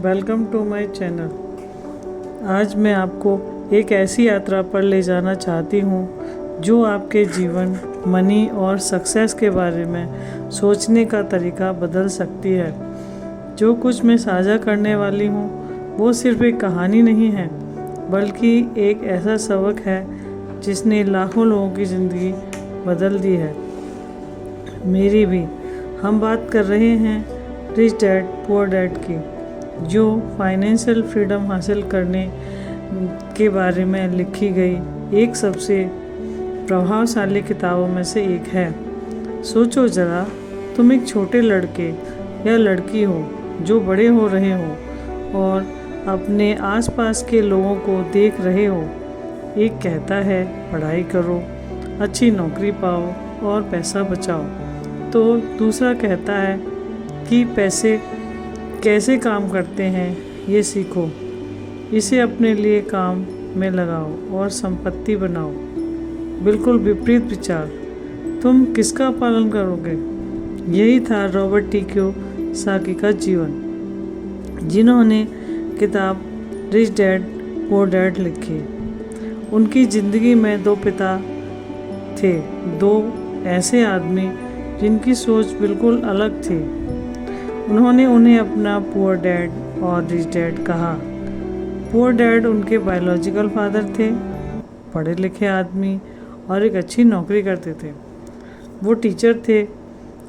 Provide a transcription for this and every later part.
Welcome to my channel. आज मैं आपको एक ऐसी यात्रा पर ले जाना चाहती हूँ जो आपके जीवन, मनी और सक्सेस के बारे में सोचने का तरीका बदल सकती है। जो कुछ मैं साझा करने वाली हूँ वो सिर्फ एक कहानी नहीं है, बल्कि एक ऐसा सबक है जिसने लाखों लोगों की ज़िंदगी बदल दी है, मेरी भी। हम बात कर रहे हैं रिच डैड पुअर डैड की, जो फाइनेंशियल फ्रीडम हासिल करने के बारे में लिखी गई एक सबसे प्रभावशाली किताबों में से एक है। सोचो ज़रा, तुम एक छोटे लड़के या लड़की हो जो बड़े हो रहे हो और अपने आसपास के लोगों को देख रहे हो। एक कहता है पढ़ाई करो, अच्छी नौकरी पाओ और पैसा बचाओ, तो दूसरा कहता है कि पैसे कैसे काम करते हैं ये सीखो, इसे अपने लिए काम में लगाओ और संपत्ति बनाओ। बिल्कुल विपरीत विचार। तुम किसका पालन करोगे? यही था रॉबर्ट टी कियोसाकी का जीवन, जिन्होंने किताब रिच डैड पुअर डैड लिखी। उनकी ज़िंदगी में दो पिता थे, दो ऐसे आदमी जिनकी सोच बिल्कुल अलग थी। उन्होंने उन्हें अपना पुअर डैड और रिच डैड कहा। पुअर डैड उनके बायोलॉजिकल फादर थे, पढ़े लिखे आदमी और एक अच्छी नौकरी करते थे। वो टीचर थे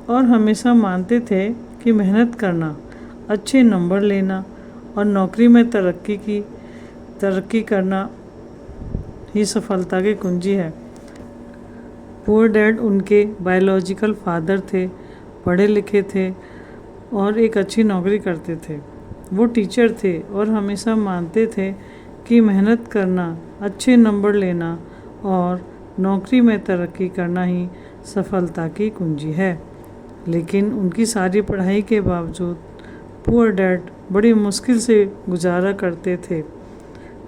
और हमेशा मानते थे कि मेहनत करना, अच्छे नंबर लेना और नौकरी में तरक्की करना ही सफलता की कुंजी है। पुअर डैड उनके बायोलॉजिकल फादर थे, पढ़े लिखे थे और एक अच्छी नौकरी करते थे। वो टीचर थे और हमेशा मानते थे कि मेहनत करना, अच्छे नंबर लेना और नौकरी में तरक्की करना ही सफलता की कुंजी है। लेकिन उनकी सारी पढ़ाई के बावजूद पुअर डैड बड़ी मुश्किल से गुजारा करते थे।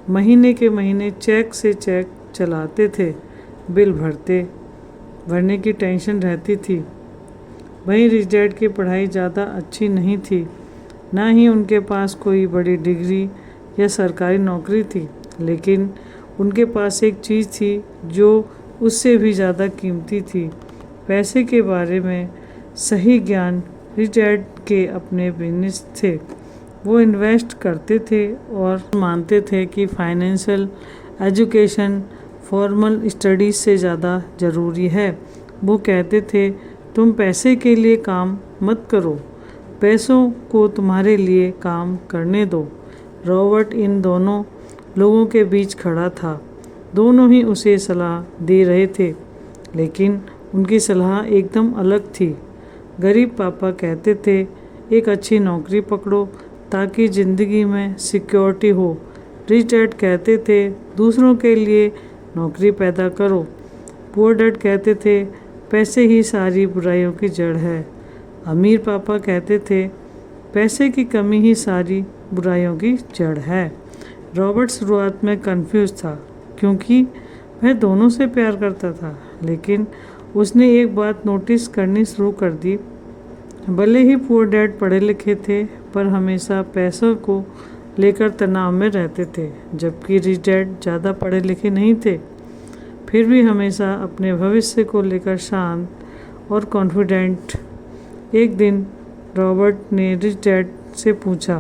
महीने के महीने चेक से चेक चलाते थे, बिल भरने की टेंशन रहती थी। वहीं रिच डैड की पढ़ाई ज़्यादा अच्छी नहीं थी, ना ही उनके पास कोई बड़ी डिग्री या सरकारी नौकरी थी, लेकिन उनके पास एक चीज़ थी जो उससे भी ज़्यादा कीमती थी, पैसे के बारे में सही ज्ञान। रिच डैड के अपने बिजनेस थे, वो इन्वेस्ट करते थे और मानते थे कि फाइनेंशियल एजुकेशन फॉर्मल स्टडीज़ से ज़्यादा ज़रूरी है। वो कहते थे, तुम पैसे के लिए काम मत करो, पैसों को तुम्हारे लिए काम करने दो। रॉबर्ट इन दोनों लोगों के बीच खड़ा था। दोनों ही उसे सलाह दे रहे थे, लेकिन उनकी सलाह एकदम अलग थी। गरीब पापा कहते थे, एक अच्छी नौकरी पकड़ो ताकि ज़िंदगी में सिक्योरिटी हो। रिच डैड कहते थे, दूसरों के लिए नौकरी पैदा करो। पुअर डैड कहते थे, पैसे ही सारी बुराइयों की जड़ है। अमीर पापा कहते थे, पैसे की कमी ही सारी बुराइयों की जड़ है। रॉबर्ट शुरुआत में कंफ्यूज था, क्योंकि वह दोनों से प्यार करता था, लेकिन उसने एक बात नोटिस करनी शुरू कर दी। भले ही पुअर डैड पढ़े लिखे थे, पर हमेशा पैसों को लेकर तनाव में रहते थे, जबकि रिच डैड ज़्यादा पढ़े लिखे नहीं थे, फिर भी हमेशा अपने भविष्य को लेकर शांत और कॉन्फिडेंट। एक दिन रॉबर्ट ने रिच डैड से पूछा,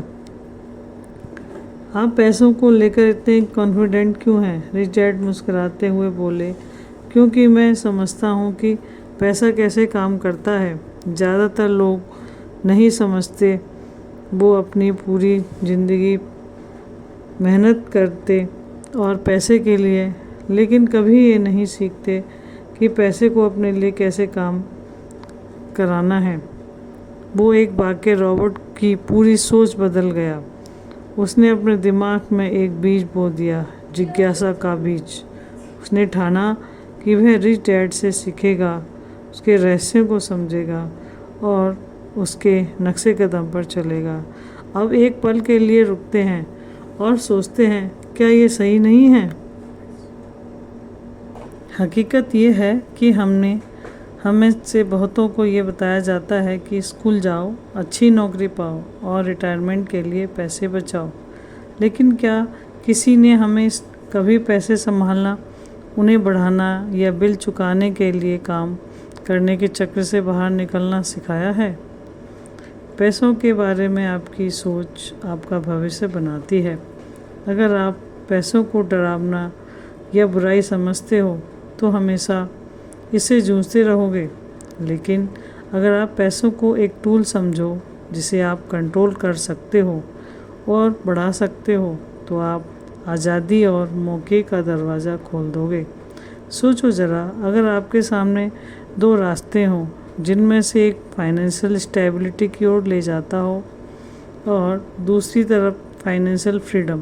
आप पैसों को लेकर इतने कॉन्फिडेंट क्यों हैं? रिच डैड मुस्कुराते हुए बोले, क्योंकि मैं समझता हूँ कि पैसा कैसे काम करता है। ज़्यादातर लोग नहीं समझते। वो अपनी पूरी ज़िंदगी मेहनत करते और पैसे के लिए, लेकिन कभी ये नहीं सीखते कि पैसे को अपने लिए कैसे काम कराना है। वो एक वाक्य रॉबर्ट की पूरी सोच बदल गया। उसने अपने दिमाग में एक बीज बो दिया, जिज्ञासा का बीज। उसने ठाना कि वह रिच डैड से सीखेगा, उसके रहस्यों को समझेगा और उसके नक्शे कदम पर चलेगा। अब एक पल के लिए रुकते हैं और सोचते हैं, क्या ये सही नहीं है? हकीकत ये है कि हमें से बहुतों को ये बताया जाता है कि स्कूल जाओ, अच्छी नौकरी पाओ और रिटायरमेंट के लिए पैसे बचाओ, लेकिन क्या किसी ने हमें कभी पैसे संभालना, उन्हें बढ़ाना या बिल चुकाने के लिए काम करने के चक्र से बाहर निकलना सिखाया है? पैसों के बारे में आपकी सोच आपका भविष्य बनाती है। अगर आप पैसों को डरावना या बुराई समझते हो तो हमेशा इससे जूझते रहोगे, लेकिन अगर आप पैसों को एक टूल समझो जिसे आप कंट्रोल कर सकते हो और बढ़ा सकते हो, तो आप आज़ादी और मौके का दरवाज़ा खोल दोगे। सोचो ज़रा, अगर आपके सामने दो रास्ते हों जिनमें से एक फाइनेंशियल स्टेबिलिटी की ओर ले जाता हो और दूसरी तरफ फाइनेंशियल फ्रीडम,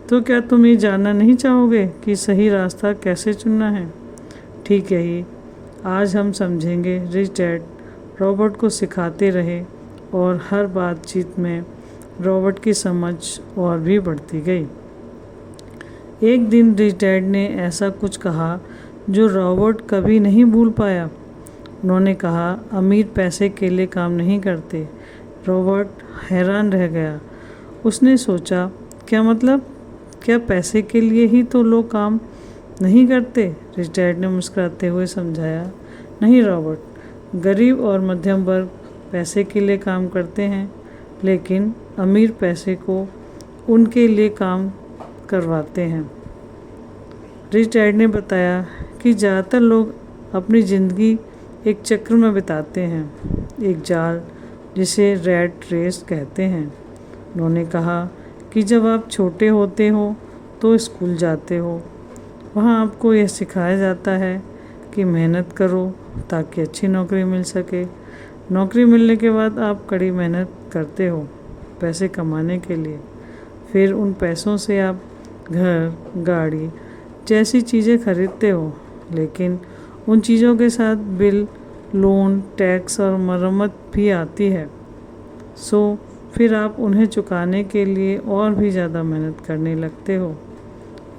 तो क्या तुम ये जानना नहीं चाहोगे कि सही रास्ता कैसे चुनना है? ठीक यही आज हम समझेंगे। रिच डैड रॉबर्ट को सिखाते रहे और हर बातचीत में रॉबर्ट की समझ और भी बढ़ती गई। एक दिन रिच डैड ने ऐसा कुछ कहा जो रॉबर्ट कभी नहीं भूल पाया। उन्होंने कहा, अमीर पैसे के लिए काम नहीं करते। रॉबर्ट हैरान रह गया। उसने सोचा, क्या मतलब? क्या पैसे के लिए ही तो लोग काम नहीं करते? रिच डैड ने मुस्कुराते हुए समझाया, नहीं रॉबर्ट, गरीब और मध्यम वर्ग पैसे के लिए काम करते हैं, लेकिन अमीर पैसे को उनके लिए काम करवाते हैं। रिच डैड ने बताया कि ज़्यादातर लोग अपनी ज़िंदगी एक चक्र में बिताते हैं, एक जाल जिसे रैट रेस कहते हैं। उन्होंने कहा कि जब आप छोटे होते हो तो स्कूल जाते हो, वहाँ आपको यह सिखाया जाता है कि मेहनत करो ताकि अच्छी नौकरी मिल सके। नौकरी मिलने के बाद आप कड़ी मेहनत करते हो पैसे कमाने के लिए। फिर उन पैसों से आप घर, गाड़ी जैसी चीज़ें खरीदते हो, लेकिन उन चीज़ों के साथ बिल, लोन, टैक्स और मरम्मत भी आती है। फिर आप उन्हें चुकाने के लिए और भी ज़्यादा मेहनत करने लगते हो।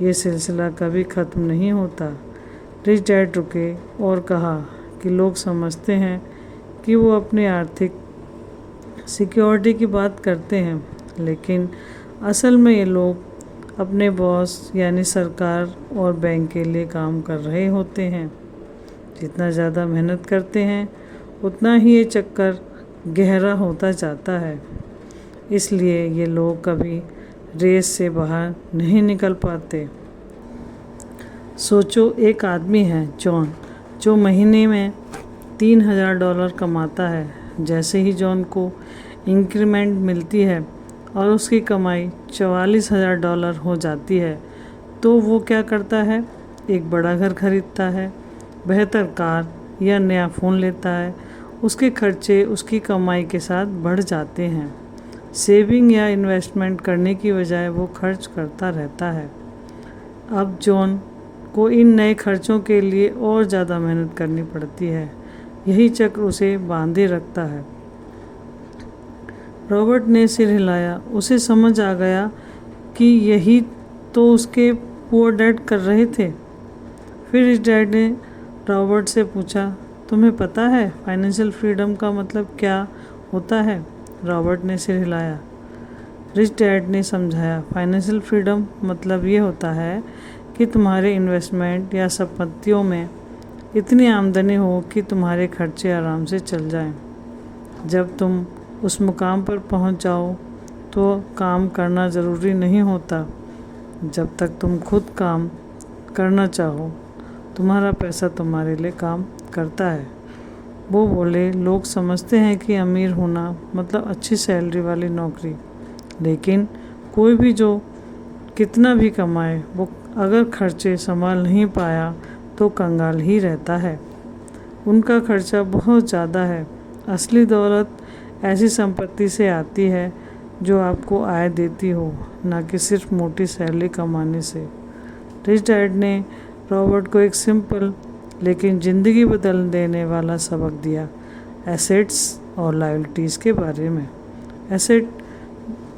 ये सिलसिला कभी ख़त्म नहीं होता। रिच डैड रुके और कहा कि लोग समझते हैं कि वो अपनी आर्थिक सिक्योरिटी की बात करते हैं, लेकिन असल में ये लोग अपने बॉस यानी सरकार और बैंक के लिए काम कर रहे होते हैं। जितना ज़्यादा मेहनत करते हैं उतना ही ये चक्कर गहरा होता जाता है। इसलिए ये लोग कभी रेस से बाहर नहीं निकल पाते। सोचो, एक आदमी है जॉन, जो महीने में $3000 कमाता है। जैसे ही जॉन को इंक्रीमेंट मिलती है और उसकी कमाई $44,000 हो जाती है, तो वो क्या करता है? एक बड़ा घर खरीदता है, बेहतर कार या नया फ़ोन लेता है। उसके खर्चे उसकी कमाई के साथ बढ़ जाते हैं। सेविंग या इन्वेस्टमेंट करने की बजाय वो खर्च करता रहता है। अब जॉन को इन नए खर्चों के लिए और ज़्यादा मेहनत करनी पड़ती है। यही चक्र उसे बांधे रखता है। रॉबर्ट ने सिर हिलाया। उसे समझ आ गया कि यही तो उसके पुअर डैड कर रहे थे। फिर इस डैड ने रॉबर्ट से पूछा, तुम्हें पता है फाइनेंशियल फ्रीडम का मतलब क्या होता है? रॉबर्ट ने सिर हिलाया। रिच डैड ने समझाया, फाइनेंशियल फ्रीडम मतलब ये होता है कि तुम्हारे इन्वेस्टमेंट या संपत्तियों में इतनी आमदनी हो कि तुम्हारे खर्चे आराम से चल जाएं। जब तुम उस मुकाम पर पहुंच जाओ तो काम करना ज़रूरी नहीं होता। जब तक तुम खुद काम करना चाहो, तुम्हारा पैसा तुम्हारे लिए काम करता है। वो बोले, लोग समझते हैं कि अमीर होना मतलब अच्छी सैलरी वाली नौकरी, लेकिन कोई भी जो कितना भी कमाए, वो अगर खर्चे संभाल नहीं पाया तो कंगाल ही रहता है। उनका खर्चा बहुत ज़्यादा है। असली दौलत ऐसी संपत्ति से आती है जो आपको आय देती हो, ना कि सिर्फ मोटी सैलरी कमाने से। रिच डैड ने रॉबर्ट को एक सिंपल लेकिन ज़िंदगी बदल देने वाला सबक दिया, एसेट्स और लायबिलिटीज़ के बारे में। एसेट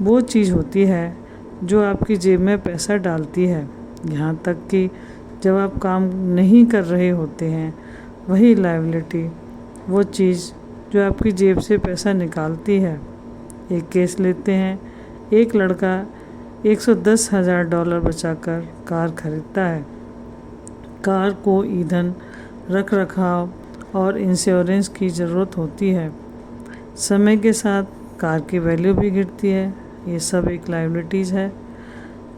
वो चीज़ होती है जो आपकी जेब में पैसा डालती है, यहाँ तक कि जब आप काम नहीं कर रहे होते हैं वही लायबिलिटी, वो चीज़ जो आपकी जेब से पैसा निकालती है। एक केस लेते हैं, एक लड़का $110,000 बचाकर कार खरीदता है। कार को ईंधन, रख रखाव और इंश्योरेंस की ज़रूरत होती है। समय के साथ कार की वैल्यू भी गिरती है। ये सब एक लायबिलिटीज़ है,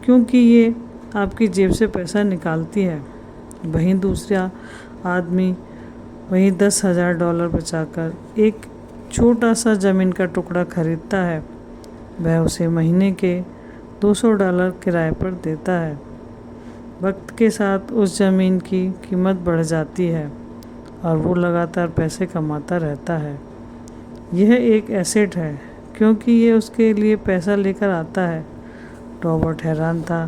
क्योंकि ये आपकी जेब से पैसा निकालती है। वहीं दूसरा आदमी वहीं $10,000 बचाकर एक छोटा सा ज़मीन का टुकड़ा खरीदता है। वह उसे महीने के $200 किराए पर देता है। वक्त के साथ उस ज़मीन की कीमत बढ़ जाती है और वो लगातार पैसे कमाता रहता है। यह एक एसेट है, क्योंकि ये उसके लिए पैसा लेकर आता है। रॉबर्ट हैरान था।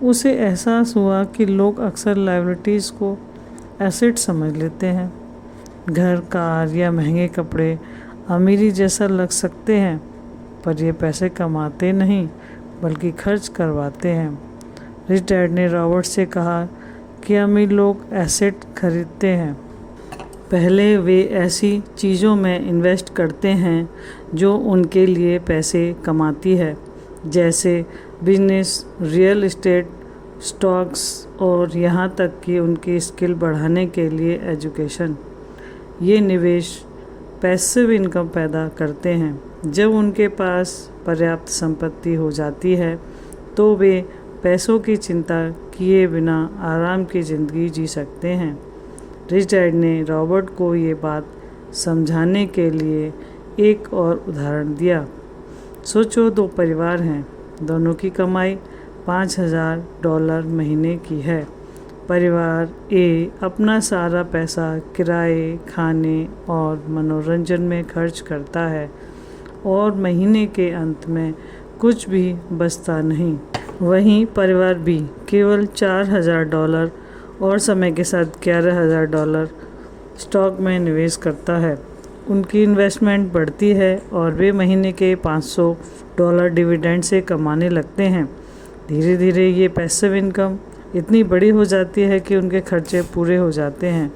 उसे एहसास हुआ कि लोग अक्सर लायबिलिटीज़ को एसेट समझ लेते हैं। घर, कार या महंगे कपड़े अमीरी जैसा लग सकते हैं, पर ये पैसे कमाते नहीं बल्कि खर्च करवाते हैं। रिच डैड ने रॉबर्ट से कहा कि अमीर लोग एसेट खरीदते हैं। पहले वे ऐसी चीज़ों में इन्वेस्ट करते हैं जो उनके लिए पैसे कमाती है, जैसे बिजनेस, रियल एस्टेट, स्टॉक्स और यहाँ तक कि उनकी स्किल बढ़ाने के लिए एजुकेशन। ये निवेश पैसिव इनकम पैदा करते हैं। जब उनके पास पर्याप्त संपत्ति हो जाती है तो वे पैसों की चिंता किए बिना आराम की ज़िंदगी जी सकते हैं। रिच डैड ने रॉबर्ट को ये बात समझाने के लिए एक और उदाहरण दिया। सोचो, दो परिवार हैं, दोनों की कमाई $5,000 महीने की है। परिवार ए अपना सारा पैसा किराए, खाने और मनोरंजन में खर्च करता है और महीने के अंत में कुछ भी बचता नहीं। वहीं परिवार बी केवल $4,000 और समय के साथ $11,000 स्टॉक में निवेश करता है। उनकी इन्वेस्टमेंट बढ़ती है और वे महीने के $500 डिविडेंड से कमाने लगते हैं। धीरे धीरे ये पैसिव इनकम इतनी बड़ी हो जाती है कि उनके खर्चे पूरे हो जाते हैं।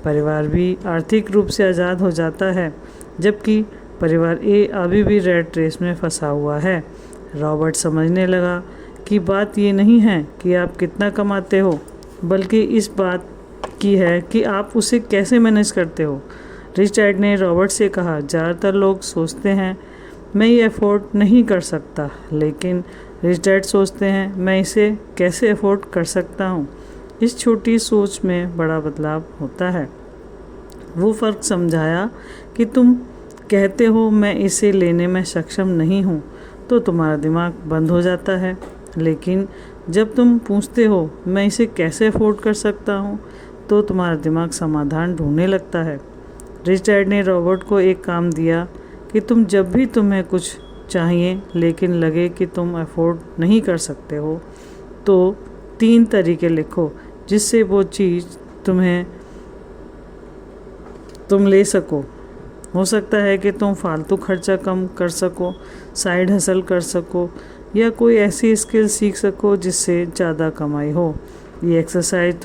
परिवार भी आर्थिक रूप से आज़ाद हो जाता है, जबकि परिवार ए अभी भी रेट रेस में फंसा हुआ है। रॉबर्ट समझने लगा कि बात ये नहीं है कि आप कितना कमाते हो, बल्कि इस बात की है कि आप उसे कैसे मैनेज करते हो। रिच डैड ने रॉबर्ट से कहा, ज़्यादातर लोग सोचते हैं मैं ये अफोर्ड नहीं कर सकता, लेकिन रिच डैड सोचते हैं मैं इसे कैसे अफोर्ड कर सकता हूँ। इस छोटी सोच में बड़ा बदलाव होता है। वो फ़र्क समझाया कि तुम कहते हो मैं इसे लेने में सक्षम नहीं हूँ तो तुम्हारा दिमाग बंद हो जाता है, लेकिन जब तुम पूछते हो मैं इसे कैसे अफोर्ड कर सकता हूँ तो तुम्हारा दिमाग समाधान ढूंढने लगता है। रिच डैड ने रॉबर्ट को एक काम दिया कि तुम जब भी तुम्हें कुछ चाहिए लेकिन लगे कि तुम अफोर्ड नहीं कर सकते हो, तो 3 तरीके लिखो जिससे वो चीज़ तुम ले सको। हो सकता है कि तुम फालतू खर्चा कम कर सको, साइड हसल कर सको या कोई ऐसी स्किल सीख सको जिससे ज़्यादा कमाई हो। ये एक्सरसाइज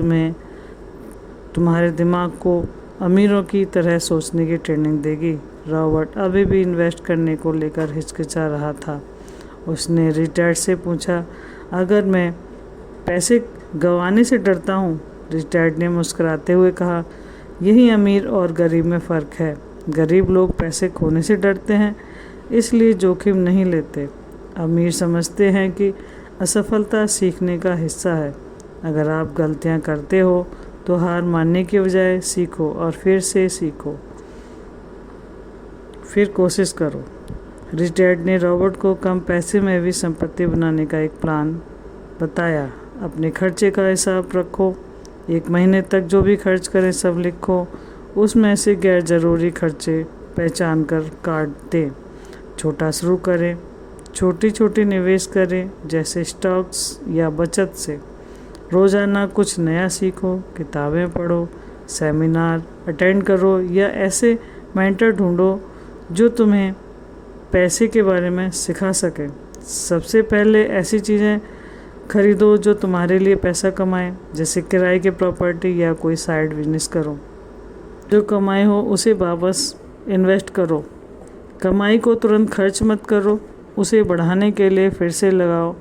तुम्हारे दिमाग को अमीरों की तरह सोचने की ट्रेनिंग देगी। रॉबर्ट अभी भी इन्वेस्ट करने को लेकर हिचकिचा रहा था। उसने रिच डैड से पूछा, अगर मैं पैसे गंवाने से डरता हूँ? रिच डैड ने मुस्कुराते हुए कहा, यही अमीर और गरीब में फ़र्क है। गरीब लोग पैसे खोने से डरते हैं, इसलिए जोखिम नहीं लेते। अमीर समझते हैं कि असफलता सीखने का हिस्सा है। अगर आप गलतियाँ करते हो तो हार मानने के बजाय सीखो और फिर से सीखो, फिर कोशिश करो। रिच डैड ने रॉबर्ट को कम पैसे में भी संपत्ति बनाने का एक प्लान बताया। अपने खर्चे का हिसाब रखो, 1 महीने तक जो भी खर्च करें सब लिखो, उसमें से गैर ज़रूरी खर्चे पहचान कर काट दें। छोटा शुरू करें, छोटी छोटी निवेश करें, जैसे स्टॉक्स या बचत से। रोज़ाना कुछ नया सीखो, किताबें पढ़ो, सेमिनार अटेंड करो या ऐसे मेंटर ढूंढो जो तुम्हें पैसे के बारे में सिखा सके। सबसे पहले ऐसी चीज़ें खरीदो जो तुम्हारे लिए पैसा कमाएं, जैसे किराए की प्रॉपर्टी या कोई साइड बिजनेस करो। जो कमाई हो उसे वापस इन्वेस्ट करो। कमाई को तुरंत खर्च मत करो, उसे बढ़ाने के लिए फिर से लगाओ।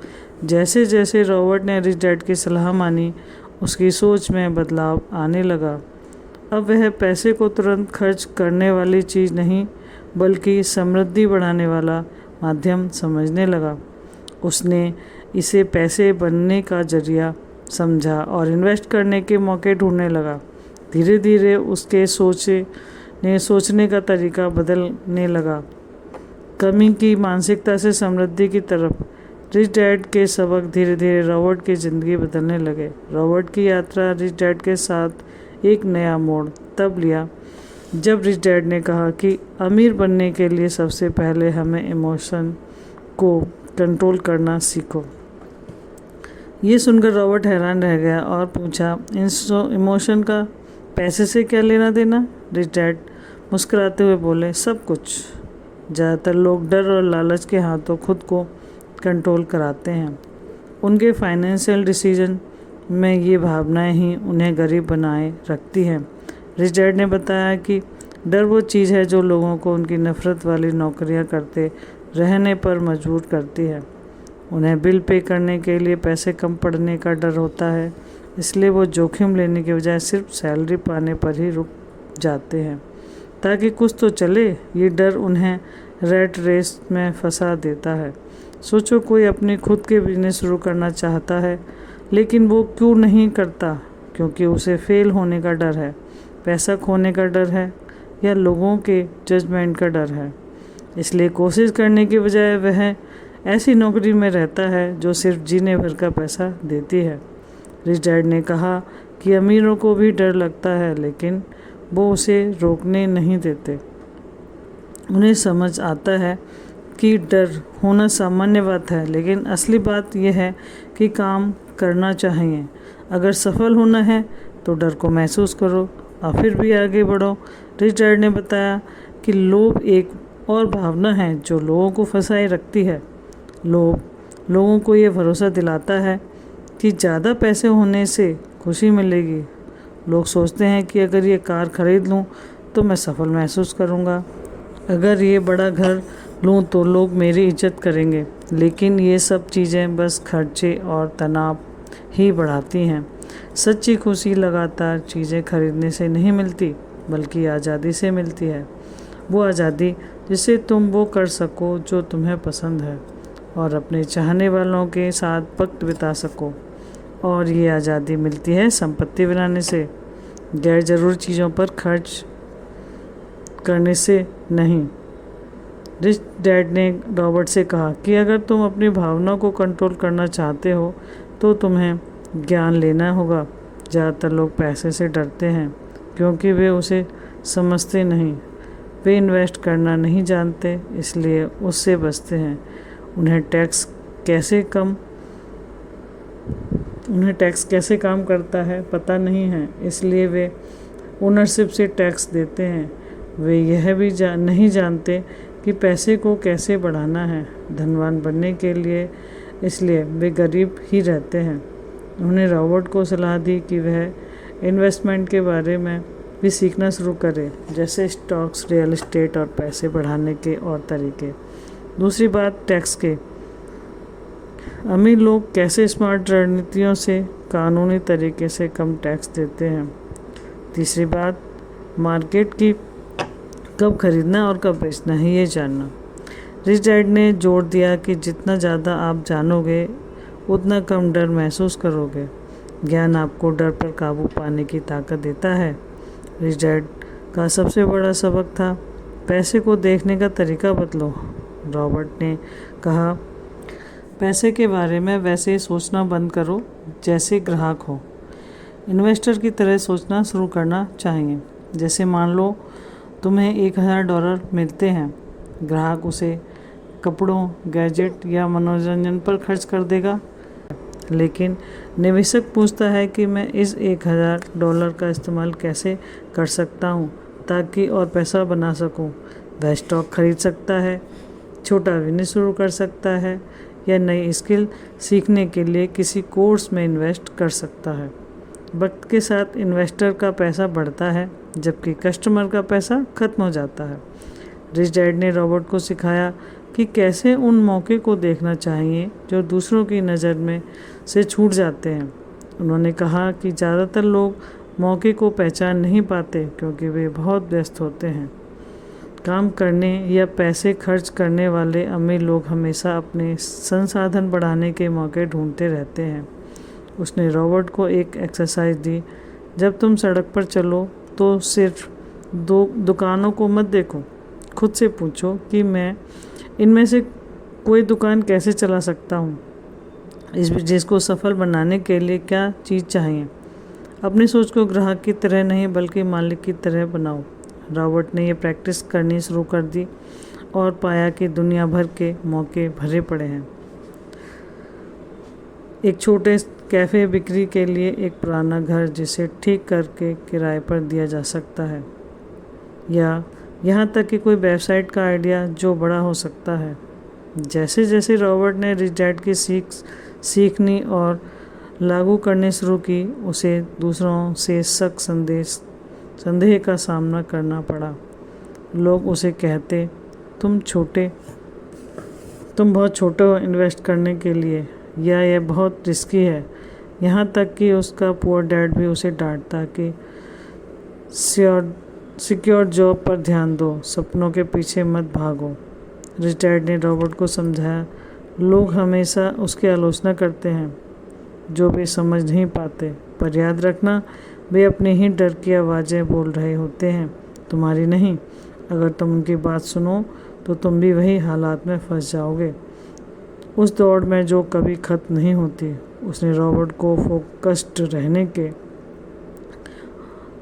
जैसे जैसे रॉबर्ट ने रिच डैड की सलाह मानी, उसकी सोच में बदलाव आने लगा। अब वह पैसे को तुरंत खर्च करने वाली चीज़ नहीं, बल्कि समृद्धि बढ़ाने वाला माध्यम समझने लगा। उसने इसे पैसे बनने का जरिया समझा और इन्वेस्ट करने के मौके ढूंढने लगा। धीरे धीरे उसके सोचने का तरीका बदलने लगा, कमी की मानसिकता से समृद्धि की तरफ। रिच डैड के सबक धीरे धीरे रॉबर्ट की ज़िंदगी बदलने लगे। रॉबर्ट की यात्रा रिच डैड के साथ एक नया मोड़ तब लिया जब रिच डैड ने कहा कि अमीर बनने के लिए सबसे पहले हमें इमोशन को कंट्रोल करना सीखो। ये सुनकर रॉबर्ट हैरान रह गया और पूछा, इमोशन का पैसे से क्या लेना देना? रिच डैड मुस्कुराते हुए बोले, सब कुछ। ज़्यादातर लोग डर और लालच के हाथों खुद को कंट्रोल कराते हैं। उनके फाइनेंशियल डिसीजन में ये भावनाएं ही उन्हें गरीब बनाए रखती हैं। रिच डैड ने बताया कि डर वो चीज़ है जो लोगों को उनकी नफ़रत वाली नौकरियां करते रहने पर मजबूर करती है। उन्हें बिल पे करने के लिए पैसे कम पड़ने का डर होता है, इसलिए वो जोखिम लेने के बजाय सिर्फ सैलरी पाने पर ही रुक जाते हैं ताकि कुछ तो चले। ये डर उन्हें रैट रेस में फंसा देता है। सोचो, कोई अपनी खुद के बिजनेस शुरू करना चाहता है, लेकिन वो क्यों नहीं करता? क्योंकि उसे फेल होने का डर है, पैसा खोने का डर है, या लोगों के जजमेंट का डर है। इसलिए कोशिश करने के बजाय वह ऐसी नौकरी में रहता है जो सिर्फ जीने भर का पैसा देती है। रिच डैड ने कहा कि अमीरों को भी डर लगता है, लेकिन वो उसे रोकने नहीं देते। उन्हें समझ आता है कि डर होना सामान्य बात है, लेकिन असली बात यह है कि काम करना चाहिए। अगर सफल होना है तो डर को महसूस करो और फिर भी आगे बढ़ो। रिच डैड ने बताया कि लोभ एक और भावना है जो लोगों को फंसाए रखती है। लोभ लोगों को ये भरोसा दिलाता है कि ज़्यादा पैसे होने से खुशी मिलेगी। लोग सोचते हैं कि अगर ये कार खरीद लूँ तो मैं सफल महसूस करूँगा, अगर ये बड़ा घर लूँ तो लोग मेरी इज्जत करेंगे। लेकिन ये सब चीज़ें बस खर्चे और तनाव ही बढ़ाती हैं। सच्ची खुशी लगातार चीज़ें खरीदने से नहीं मिलती, बल्कि आज़ादी से मिलती है। वो आज़ादी जिससे तुम वो कर सको जो तुम्हें पसंद है और अपने चाहने वालों के साथ वक्त बिता सको। और ये आज़ादी मिलती है संपत्ति बनाने से, गैर ज़रूरी चीज़ों पर खर्च करने से नहीं। रिच डैड ने रॉबर्ट से कहा कि अगर तुम अपनी भावनाओं को कंट्रोल करना चाहते हो तो तुम्हें ज्ञान लेना होगा। ज़्यादातर लोग पैसे से डरते हैं क्योंकि वे उसे समझते नहीं। वे इन्वेस्ट करना नहीं जानते, इसलिए उससे बचते हैं। उन्हें टैक्स कैसे काम करता है पता नहीं है, इसलिए वे ओनरशिप से टैक्स देते हैं। वे यह भी नहीं जानते कि पैसे को कैसे बढ़ाना है धनवान बनने के लिए, इसलिए वे गरीब ही रहते हैं। उन्होंने रॉबर्ट को सलाह दी कि वह इन्वेस्टमेंट के बारे में भी सीखना शुरू करे, जैसे स्टॉक्स, रियल एस्टेट और पैसे बढ़ाने के और तरीके। दूसरी बात, टैक्स के। अमीर लोग कैसे स्मार्ट रणनीतियों से कानूनी तरीके से कम टैक्स देते हैं। तीसरी बात, मार्केट की कब खरीदना और कब बेचना है ये जानना। रिच डैड ने जोर दिया कि जितना ज़्यादा आप जानोगे उतना कम डर महसूस करोगे। ज्ञान आपको डर पर काबू पाने की ताकत देता है। रिच डैड का सबसे बड़ा सबक था, पैसे को देखने का तरीका बदलो। रॉबर्ट ने कहा, पैसे के बारे में वैसे ही सोचना बंद करो जैसे ग्राहक हो। इन्वेस्टर की तरह सोचना शुरू करना चाहिए। जैसे मान लो तुम्हें $1000 मिलते हैं, ग्राहक उसे कपड़ों, गैजेट या मनोरंजन पर खर्च कर देगा, लेकिन निवेशक पूछता है कि मैं इस $1000 का इस्तेमाल कैसे कर सकता हूँ ताकि और पैसा बना सकूँ। वह स्टॉक खरीद सकता है, छोटा बिजनेस शुरू कर सकता है, या नई स्किल सीखने के लिए किसी कोर्स में इन्वेस्ट कर सकता है। वक्त के साथ इन्वेस्टर का पैसा बढ़ता है, जबकि कस्टमर का पैसा खत्म हो जाता है। रिच डैड ने रॉबर्ट को सिखाया कि कैसे उन मौके को देखना चाहिए जो दूसरों की नज़र में से छूट जाते हैं। उन्होंने कहा कि ज़्यादातर लोग मौके को पहचान नहीं पाते क्योंकि वे बहुत व्यस्त होते हैं। काम करने या पैसे खर्च करने वाले अमीर लोग हमेशा अपने संसाधन बढ़ाने के मौके ढूंढते रहते हैं। उसने रॉबर्ट को एक एक्सरसाइज दी, जब तुम सड़क पर चलो तो सिर्फ दुकानों को मत देखो, खुद से पूछो कि मैं इनमें से कोई दुकान कैसे चला सकता हूँ। इस बिजनेस को सफल बनाने के लिए क्या चीज़ चाहिए। अपनी सोच को ग्राहक की तरह नहीं बल्कि मालिक की तरह बनाओ। रॉबर्ट ने ये प्रैक्टिस करनी शुरू कर दी और पाया कि दुनिया भर के मौके भरे पड़े हैं। एक छोटे कैफ़े बिक्री के लिए एक पुराना घर जिसे ठीक करके किराए पर दिया जा सकता है, या यहाँ तक कि कोई वेबसाइट का आइडिया जो बड़ा हो सकता है। जैसे जैसे रॉबर्ट ने रिच डैड की सीखनी और लागू करनी शुरू की, उसे दूसरों से संदेह का सामना करना पड़ा। लोग उसे कहते, तुम बहुत छोटे हो इन्वेस्ट करने के लिए, या यह बहुत रिस्की है। यहाँ तक कि उसका पुअर डैड भी उसे डांटता कि सिक्योर जॉब पर ध्यान दो, सपनों के पीछे मत भागो। रिच डैड ने रॉबर्ट को समझाया, लोग हमेशा उसकी आलोचना करते हैं जो वे समझ नहीं पाते, पर याद रखना वे अपने ही डर की आवाज़ें बोल रहे होते हैं, तुम्हारी नहीं। अगर तुम उनकी बात सुनो तो तुम भी वही हालात में फंस जाओगे, उस दौड़ में जो कभी ख़त्म नहीं होती। उसने रॉबर्ट को फोकस्ड रहने के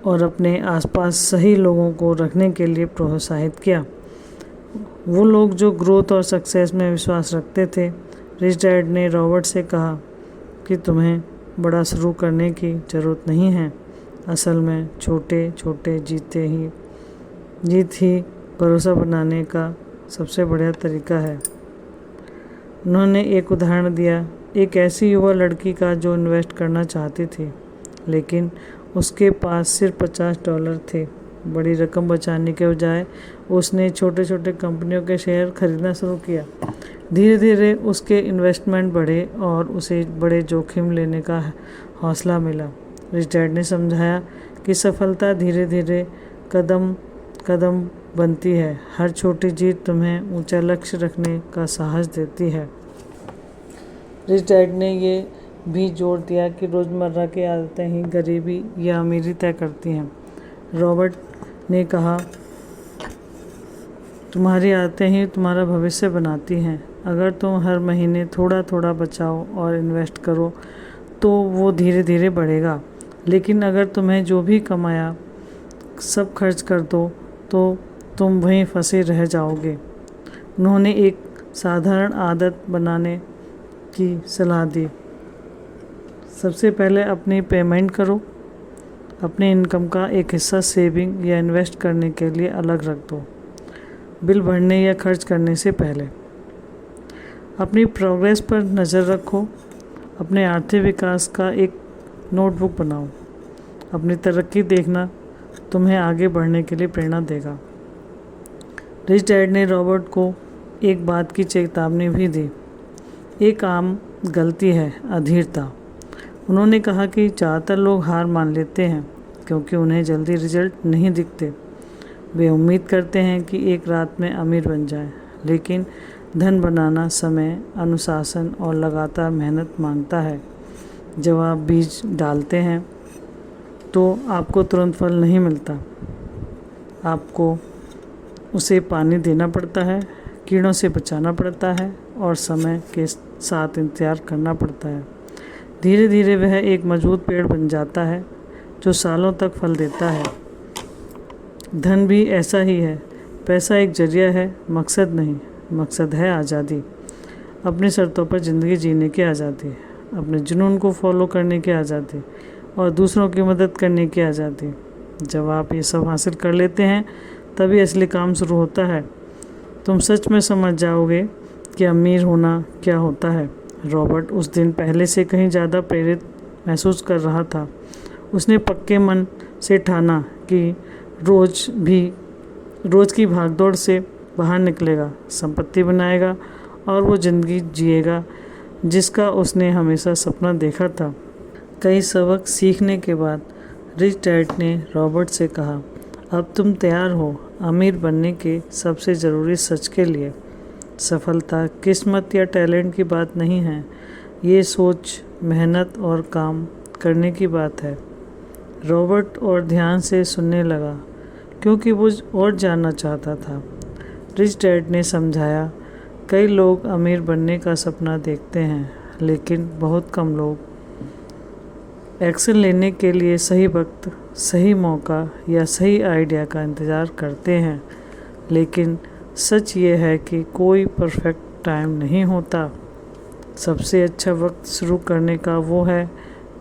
और अपने आसपास सही लोगों को रखने के लिए प्रोत्साहित किया, वो लोग जो ग्रोथ और सक्सेस में विश्वास रखते थे। रिच डैड ने रॉबर्ट से कहा कि तुम्हें बड़ा शुरू करने की ज़रूरत नहीं है, असल में छोटे छोटे जीत ही भरोसा बनाने का सबसे बढ़िया तरीका है। उन्होंने एक उदाहरण दिया, एक ऐसी युवा लड़की का जो इन्वेस्ट करना चाहती थी, लेकिन उसके पास सिर्फ $50 थे। बड़ी रकम बचाने के बजाय उसने छोटे छोटे कंपनियों के शेयर खरीदना शुरू किया। धीरे धीरे उसके इन्वेस्टमेंट बढ़े और उसे बड़े जोखिम लेने का हौसला मिला। रिच डैड ने समझाया कि सफलता धीरे धीरे कदम कदम बनती है। हर छोटी जीत तुम्हें ऊंचा लक्ष्य रखने का साहस देती है। रिच डैड ने ये भी जोर दिया कि रोज़मर्रा की आदतें ही गरीबी या अमीरी तय करती हैं। रॉबर्ट ने कहा, तुम्हारी आदतें ही तुम्हारा भविष्य बनाती हैं। अगर तुम हर महीने थोड़ा थोड़ा बचाओ और इन्वेस्ट करो तो वो धीरे धीरे बढ़ेगा, लेकिन अगर तुम्हें जो भी कमाया सब खर्च कर दो तो तुम वहीं फंसे रह जाओगे। उन्होंने एक साधारण आदत बनाने की सलाह दी। सबसे पहले अपनी पेमेंट करो, अपने इनकम का एक हिस्सा सेविंग या इन्वेस्ट करने के लिए अलग रख दो, बिल भरने या खर्च करने से पहले। अपनी प्रोग्रेस पर नज़र रखो, अपने आर्थिक विकास का एक नोटबुक बनाओ। अपनी तरक्की देखना तुम्हें आगे बढ़ने के लिए प्रेरणा देगा। रिच डैड ने रॉबर्ट को एक बात की चेतावनी भी दी। एक आम गलती है अधीरता। उन्होंने कहा कि ज़्यादातर लोग हार मान लेते हैं क्योंकि उन्हें जल्दी रिजल्ट नहीं दिखते। वे उम्मीद करते हैं कि एक रात में अमीर बन जाएं, लेकिन धन बनाना समय, अनुशासन और लगातार मेहनत मांगता है। जब आप बीज डालते हैं तो आपको तुरंत फल नहीं मिलता। आपको उसे पानी देना पड़ता है, कीड़ों से बचाना पड़ता है और समय के साथ इंतजार करना पड़ता है। धीरे धीरे वह एक मजबूत पेड़ बन जाता है जो सालों तक फल देता है। धन भी ऐसा ही है। पैसा एक जरिया है, मकसद नहीं। मकसद है आज़ादी, अपनी शर्तों पर ज़िंदगी जीने की आज़ादी, अपने जुनून को फॉलो करने की आज़ादी और दूसरों की मदद करने की आज़ादी। जब आप ये सब हासिल कर लेते हैं तभी असली काम शुरू होता है। तुम सच में समझ जाओगे कि अमीर होना क्या होता है। रॉबर्ट उस दिन पहले से कहीं ज़्यादा प्रेरित महसूस कर रहा था। उसने पक्के मन से ठाना कि रोज़ की भागदौड़ से बाहर निकलेगा, संपत्ति बनाएगा और वो ज़िंदगी जिएगा जिसका उसने हमेशा सपना देखा था। कई सबक सीखने के बाद रिच डैड ने रॉबर्ट से कहा, अब तुम तैयार हो अमीर बनने के सबसे ज़रूरी सच के लिए। सफलता किस्मत या टैलेंट की बात नहीं है, ये सोच, मेहनत और काम करने की बात है। रॉबर्ट और ध्यान से सुनने लगा क्योंकि वो और जानना चाहता था। रिच डैड ने समझाया, कई लोग अमीर बनने का सपना देखते हैं लेकिन बहुत कम लोग एक्शन लेने के लिए सही वक्त, सही मौका या सही आइडिया का इंतज़ार करते हैं। लेकिन सच ये है कि कोई परफेक्ट टाइम नहीं होता। सबसे अच्छा वक्त शुरू करने का वो है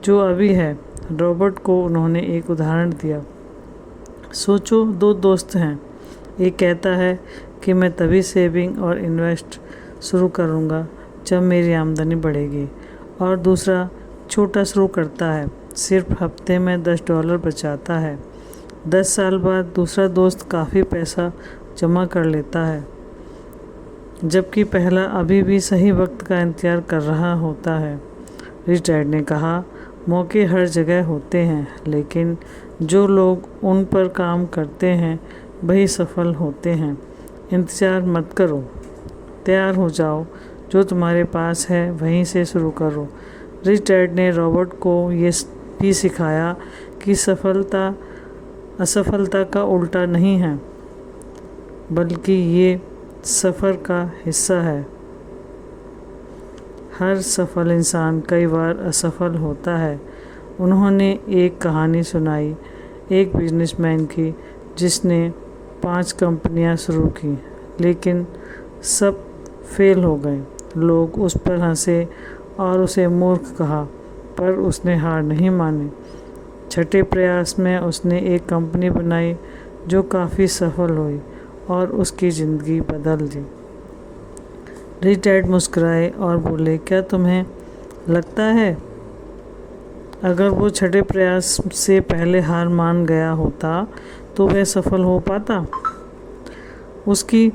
जो अभी है। रॉबर्ट को उन्होंने एक उदाहरण दिया। सोचो, दो दोस्त हैं। एक कहता है कि मैं तभी सेविंग और इन्वेस्ट शुरू करूँगा जब मेरी आमदनी बढ़ेगी, और दूसरा छोटा शुरू करता है, सिर्फ हफ्ते में $10 बचाता है। 10 साल बाद दूसरा दोस्त काफ़ी पैसा जमा कर लेता है, जबकि पहला अभी भी सही वक्त का इंतज़ार कर रहा होता है। रिच डैड ने कहा, मौके हर जगह होते हैं, लेकिन जो लोग उन पर काम करते हैं वही सफल होते हैं। इंतज़ार मत करो, तैयार हो जाओ, जो तुम्हारे पास है वहीं से शुरू करो। रिच डैड ने रॉबर्ट को ये भी सिखाया कि सफलता असफलता का उल्टा नहीं है, बल्कि ये सफ़र का हिस्सा है। हर सफल इंसान कई बार असफल होता है। उन्होंने एक कहानी सुनाई, एक बिजनेसमैन की जिसने 5 कंपनियां शुरू की, लेकिन सब फेल हो गए। लोग उस पर हंसे और उसे मूर्ख कहा, पर उसने हार नहीं मानी। छठे प्रयास में उसने एक कंपनी बनाई जो काफ़ी सफल हुई और उसकी ज़िंदगी बदल दी। रिच डैड मुस्कुराए और बोले, क्या तुम्हें लगता है अगर वो छठे प्रयास से पहले हार मान गया होता तो वह सफल हो पाता? उसकी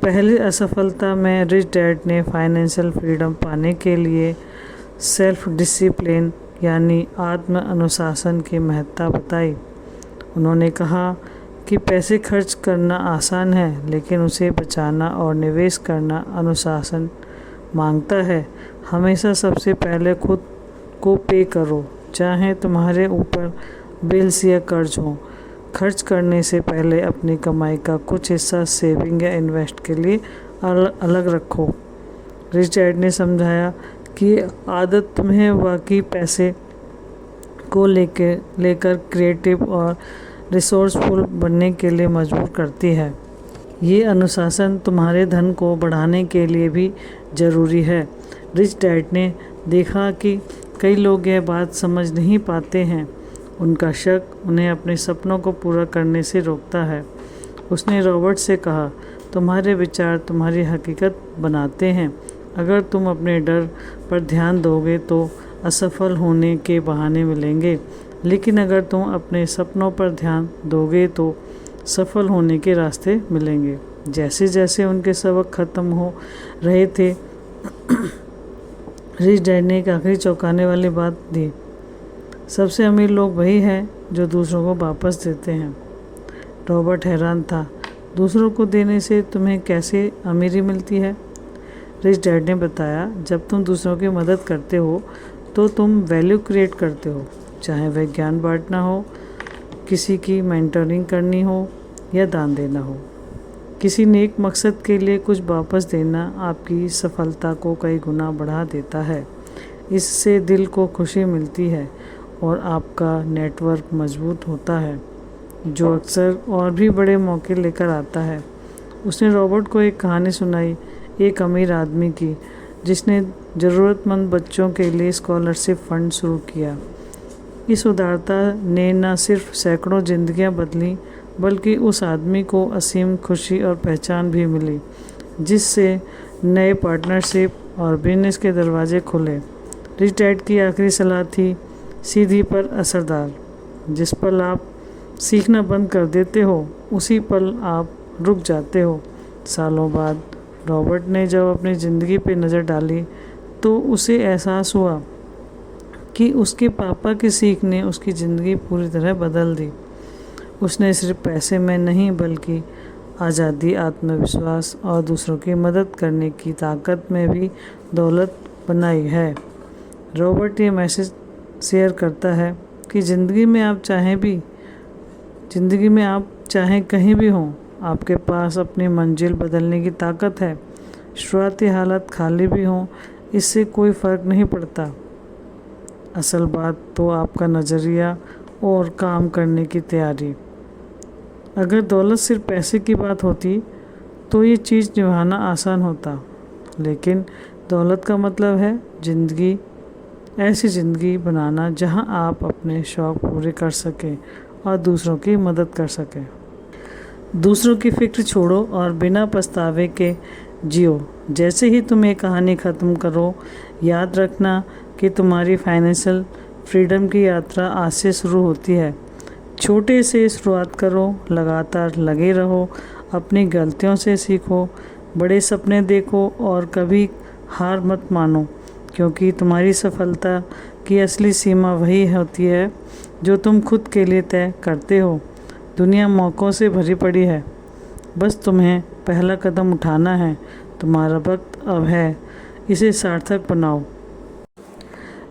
पहली असफलता में रिच डैड ने फाइनेंशियल फ्रीडम पाने के लिए सेल्फ डिसिप्लिन यानी आत्म अनुशासन की महत्ता बताई। उन्होंने कहा कि पैसे खर्च करना आसान है, लेकिन उसे बचाना और निवेश करना अनुशासन मांगता है। हमेशा सबसे पहले खुद को पे करो, चाहे तुम्हारे ऊपर बिल्स या कर्ज हो। खर्च करने से पहले अपनी कमाई का कुछ हिस्सा सेविंग या इन्वेस्ट के लिए अलग रखो। रिच डैड ने समझाया कि आदत तुम्हें वाकई पैसे को लेकर क्रिएटिव और रिसोर्सफुल बनने के लिए मजबूर करती है। ये अनुशासन तुम्हारे धन को बढ़ाने के लिए भी ज़रूरी है। रिच डैड ने देखा कि कई लोग यह बात समझ नहीं पाते हैं। उनका शक उन्हें अपने सपनों को पूरा करने से रोकता है। उसने रॉबर्ट से कहा, तुम्हारे विचार तुम्हारी हकीकत बनाते हैं। अगर तुम अपने डर पर ध्यान दोगे तो असफल होने के बहाने मिलेंगे, लेकिन अगर तुम अपने सपनों पर ध्यान दोगे तो सफल होने के रास्ते मिलेंगे। जैसे जैसे उनके सबक ख़त्म हो रहे थे, रिच डैड ने एक आखिरी चौंकाने वाली बात दी। सबसे अमीर लोग वही हैं जो दूसरों को वापस देते हैं। रॉबर्ट हैरान था, दूसरों को देने से तुम्हें कैसे अमीरी मिलती है? रिच डैड ने बताया, जब तुम दूसरों की मदद करते हो तो तुम वैल्यू क्रिएट करते हो, चाहे वह ज्ञान बांटना हो, किसी की मेंटरिंग करनी हो या दान देना हो। किसी नेक मकसद के लिए कुछ वापस देना आपकी सफलता को कई गुना बढ़ा देता है। इससे दिल को खुशी मिलती है और आपका नेटवर्क मजबूत होता है, जो अक्सर और भी बड़े मौके लेकर आता है। उसने रॉबर्ट को एक कहानी सुनाई, एक अमीर आदमी की जिसने ज़रूरतमंद बच्चों के लिए स्कॉलरशिप फंड शुरू किया। इस उदारता ने न सिर्फ सैकड़ों जिंदगियां बदलीं, बल्कि उस आदमी को असीम खुशी और पहचान भी मिली, जिससे नए पार्टनरशिप और बिजनेस के दरवाजे खुले। रिच डैड की आखिरी सलाह थी, सीधी पर असरदार। जिस पल आप सीखना बंद कर देते हो, उसी पल आप रुक जाते हो। सालों बाद रॉबर्ट ने जब अपनी ज़िंदगी पे नज़र डाली तो उसे एहसास हुआ कि उसके पापा की सीख ने उसकी ज़िंदगी पूरी तरह बदल दी। उसने सिर्फ पैसे में नहीं बल्कि आज़ादी, आत्मविश्वास और दूसरों की मदद करने की ताकत में भी दौलत बनाई है। रॉबर्ट ये मैसेज शेयर करता है कि ज़िंदगी में आप चाहें कहीं भी हों, आपके पास अपनी मंजिल बदलने की ताकत है। शुरुआती हालात खाली भी हों, इससे कोई फ़र्क नहीं पड़ता। असल बात तो आपका नज़रिया और काम करने की तैयारी। अगर दौलत सिर्फ पैसे की बात होती तो ये चीज़ निभाना आसान होता, लेकिन दौलत का मतलब है ऐसी ज़िंदगी बनाना जहां आप अपने शौक़ पूरे कर सकें और दूसरों की मदद कर सकें। दूसरों की फ़िक्र छोड़ो और बिना पछतावे के जियो। जैसे ही तुम ये कहानी ख़त्म करो, याद रखना कि तुम्हारी फाइनेंशियल फ्रीडम की यात्रा आज से शुरू होती है। छोटे से शुरुआत करो, लगातार लगे रहो, अपनी गलतियों से सीखो, बड़े सपने देखो और कभी हार मत मानो, क्योंकि तुम्हारी सफलता की असली सीमा वही होती है जो तुम खुद के लिए तय करते हो। दुनिया मौक़ों से भरी पड़ी है, बस तुम्हें पहला कदम उठाना है। तुम्हारा वक्त अब है, इसे सार्थक बनाओ।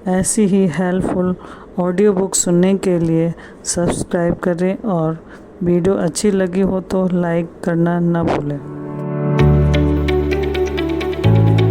ऐसी ही हेल्पफुल ऑडियो बुक सुनने के लिए सब्सक्राइब करें और वीडियो अच्छी लगी हो तो लाइक करना न भूलें।